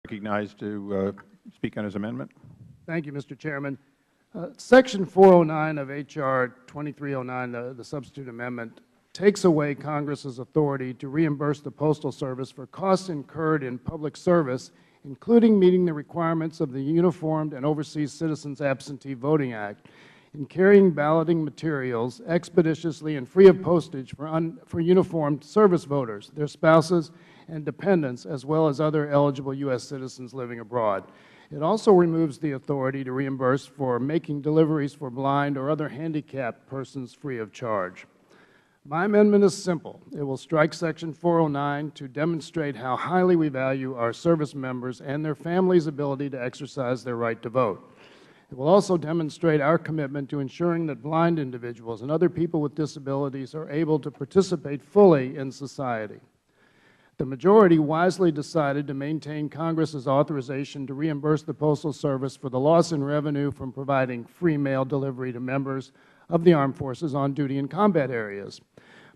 Recognized to speak on his amendment. Thank you, Mr. Chairman. Section 409 of H.R. 2309, the substitute amendment, takes away Congress's authority to reimburse the Postal Service for costs incurred in public service, including meeting the requirements of the Uniformed and Overseas Citizens Absentee Voting Act in carrying balloting materials expeditiously and free of postage for uniformed service voters, their spouses, and dependents, as well as other eligible U.S. citizens living abroad. It also removes the authority to reimburse for making deliveries for blind or other handicapped persons free of charge. My amendment is simple. It will strike Section 409 to demonstrate how highly we value our service members and their families' ability to exercise their right to vote. It will also demonstrate our commitment to ensuring that blind individuals and other people with disabilities are able to participate fully in society. The majority wisely decided to maintain Congress's authorization to reimburse the Postal Service for the loss in revenue from providing free mail delivery to members of the armed forces on duty in combat areas.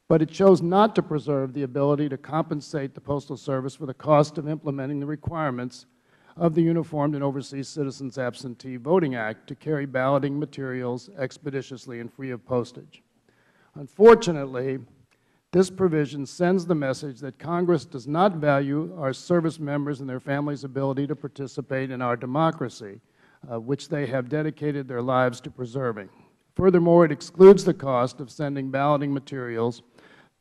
But it chose not to preserve the ability to compensate the Postal Service for the cost of implementing the requirements of the Uniformed and Overseas Citizens Absentee Voting Act to carry balloting materials expeditiously and free of postage. Unfortunately, this provision sends the message that Congress does not value our service members and their families' ability to participate in our democracy, which they have dedicated their lives to preserving. Furthermore, it excludes the cost of sending balloting materials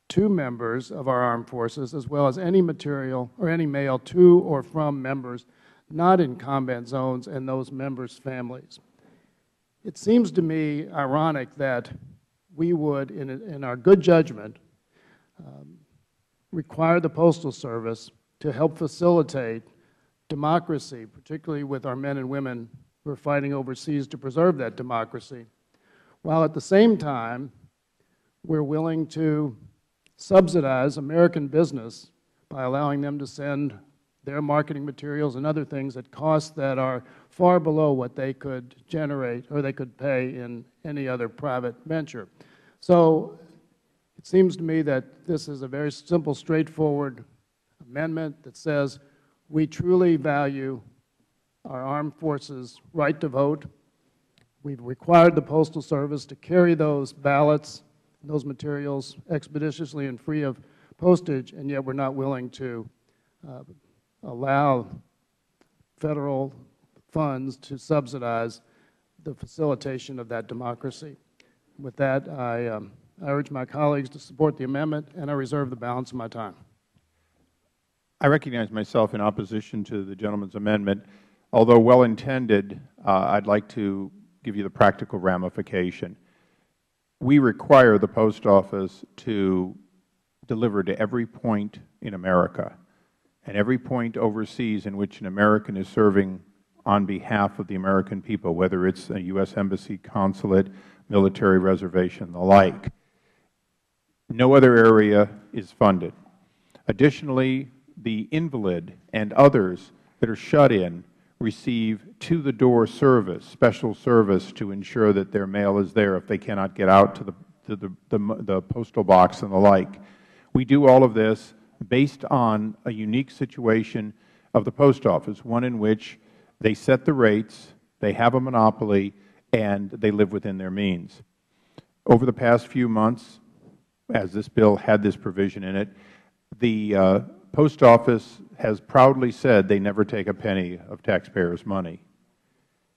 to members of our armed forces, as well as any material or any mail to or from members not in combat zones and those members' families. It seems to me ironic that we would, in our good judgment, require the Postal Service to help facilitate democracy, particularly with our men and women who are fighting overseas to preserve that democracy, while at the same time we're willing to subsidize American business by allowing them to send their marketing materials and other things at costs that are far below what they could generate or they could pay in any other private venture. So it seems to me that this is a very simple, straightforward amendment that says we truly value our armed forces' right to vote. We've required the Postal Service to carry those ballots, those materials expeditiously and free of postage, and yet we're not willing to allow Federal funds to subsidize the facilitation of that democracy. With that, I urge my colleagues to support the amendment, and I reserve the balance of my time. I recognize myself in opposition to the gentleman's amendment. Although well-intended, I'd like to give you the practical ramification. We require the Post Office to deliver to every point in America and every point overseas in which an American is serving on behalf of the American people, whether it's a U.S. Embassy, consulate, military reservation, the like. No other area is funded. Additionally, the invalid and others that are shut in receive to-the-door service, special service to ensure that their mail is there if they cannot get out to the postal box and the like. We do all of this based on a unique situation of the Post Office, one in which they set the rates, they have a monopoly, and they live within their means. Over the past few months, as this bill had this provision in it, the Post Office has proudly said they never take a penny of taxpayers' money.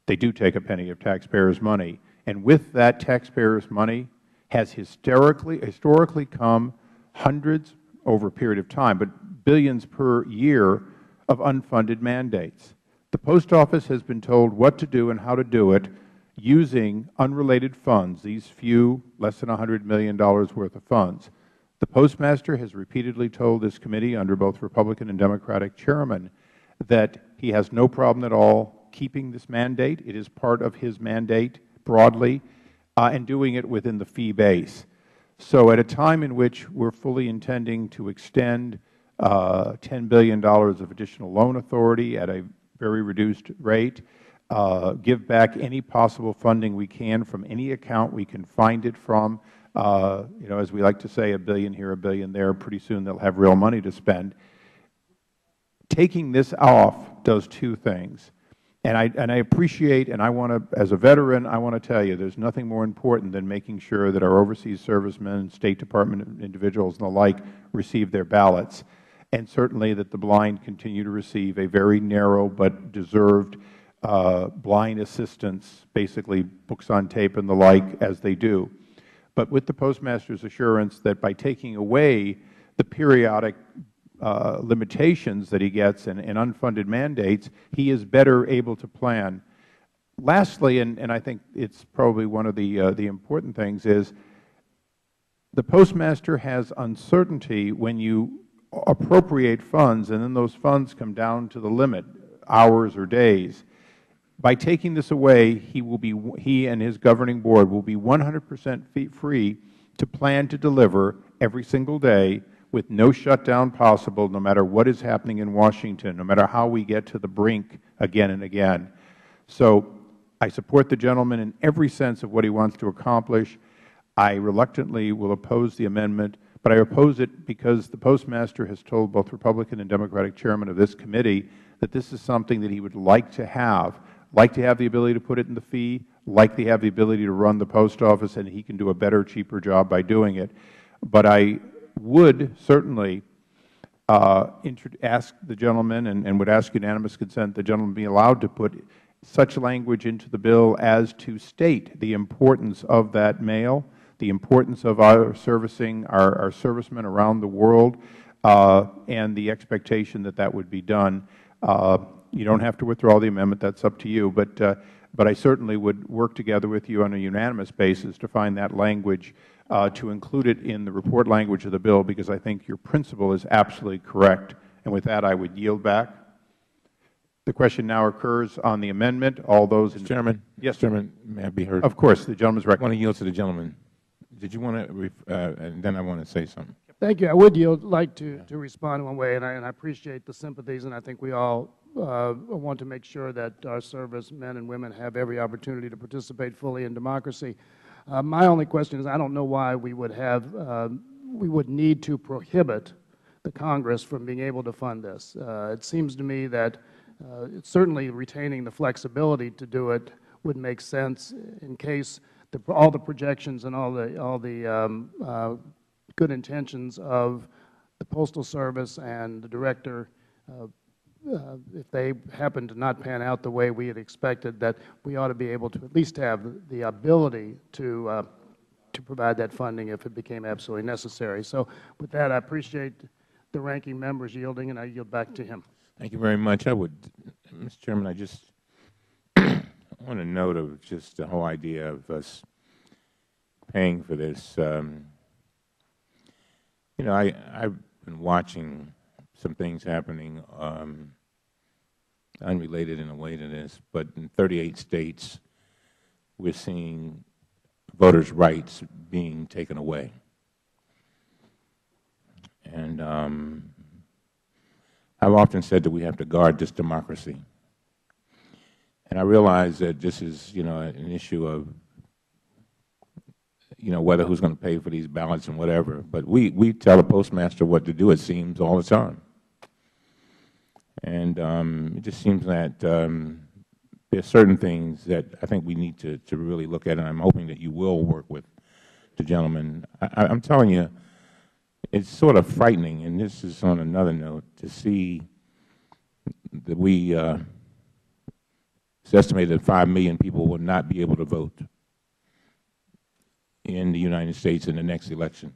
They do take a penny of taxpayers' money. And with that taxpayers' money has historically come hundreds over a period of time, but billions per year of unfunded mandates. The Post Office has been told what to do and how to do it using unrelated funds, these few, less than $100 million worth of funds. The Postmaster has repeatedly told this committee, under both Republican and Democratic chairmen, that he has no problem at all keeping this mandate. It is part of his mandate broadly, and doing it within the fee base. So at a time in which we're fully intending to extend $10 billion of additional loan authority at a very reduced rate, give back any possible funding we can from any account we can find it from. As we like to say, $1 billion here, $1 billion there. Pretty soon they'll have real money to spend. Taking this off does two things. And I appreciate, and I want to, as a veteran, I want to tell you, there's nothing more important than making sure that our overseas servicemen, State Department individuals and the like receive their ballots, and certainly that the blind continue to receive a very narrow but deserved blind assistance, basically books on tape and the like, as they do. But with the Postmaster's assurance that by taking away the periodic limitations that he gets and unfunded mandates, he is better able to plan. Lastly, and I think it's probably one of the important things, is the Postmaster has uncertainty when you appropriate funds and then those funds come down to the limit, hours or days. By taking this away, he and his governing board will be 100% free to plan to deliver every single day with no shutdown possible, no matter what is happening in Washington, no matter how we get to the brink again and again. So I support the gentleman in every sense of what he wants to accomplish. I reluctantly will oppose the amendment, but I oppose it because the Postmaster has told both Republican and Democratic chairmen of this committee that this is something that he would like to have the ability to put it in the fee, like to have the ability to run the post office, and he can do a better, cheaper job by doing it. But I would certainly ask the gentleman and would ask unanimous consent the gentleman be allowed to put such language into the bill as to state the importance of that mail, the importance of our servicing our servicemen around the world, and the expectation that that would be done. You don't have to withdraw the amendment. That's up to you. But I certainly would work together with you on a unanimous basis to find that language, to include it in the report language of the bill, because I think your principle is absolutely correct. And with that, I would yield back. The question now occurs on the amendment. All those in Chairman. Yes, Chairman, may I be heard? Of course. The gentleman's I recommendation. want to yield to the gentleman. Did you want to, and then I want to say something. Thank you. I would like to respond in one way, and I appreciate the sympathies, and I think we all want to make sure that our servicemen and women have every opportunity to participate fully in democracy. My only question is, I don't know why we would need to prohibit the Congress from being able to fund this. It seems to me that certainly retaining the flexibility to do it would make sense in case all the projections and all the good intentions of the Postal Service and the Director, if they happen to not pan out the way we had expected, that we ought to be able to at least have the ability to provide that funding if it became absolutely necessary. So with that, I appreciate the ranking member's yielding, and I yield back to him. Thank you very much. I would, Mr. Chairman, I just want to note of just the whole idea of us paying for this. You know, I've been watching some things happening unrelated in a way to this, but in 38 states, we're seeing voters' rights being taken away. And I've often said that we have to guard this democracy. And I realize that this is, you know, an issue of, you know, whether who's going to pay for these ballots and whatever. But we tell the Postmaster what to do, it seems, all the time. And it just seems that there's certain things that I think we need to really look at, and I'm hoping that you will work with the gentleman. I'm telling you, it's sort of frightening, and this is on another note, to see that it's estimated that 5 million people will not be able to vote in the United States in the next election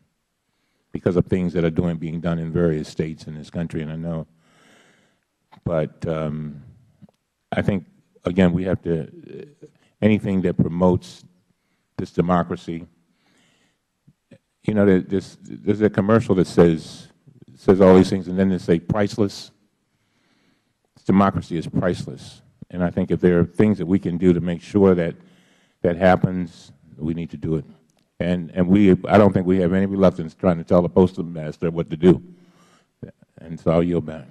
because of things that are being done in various states in this country, and I know. But I think, again, we have to, anything that promotes this democracy, you know, there's a commercial that says all these things, and then they say priceless. Democracy is priceless. And I think if there are things that we can do to make sure that that happens, we need to do it. And I don't think we have any reluctance trying to tell the Postal Master what to do. And so I'll yield back.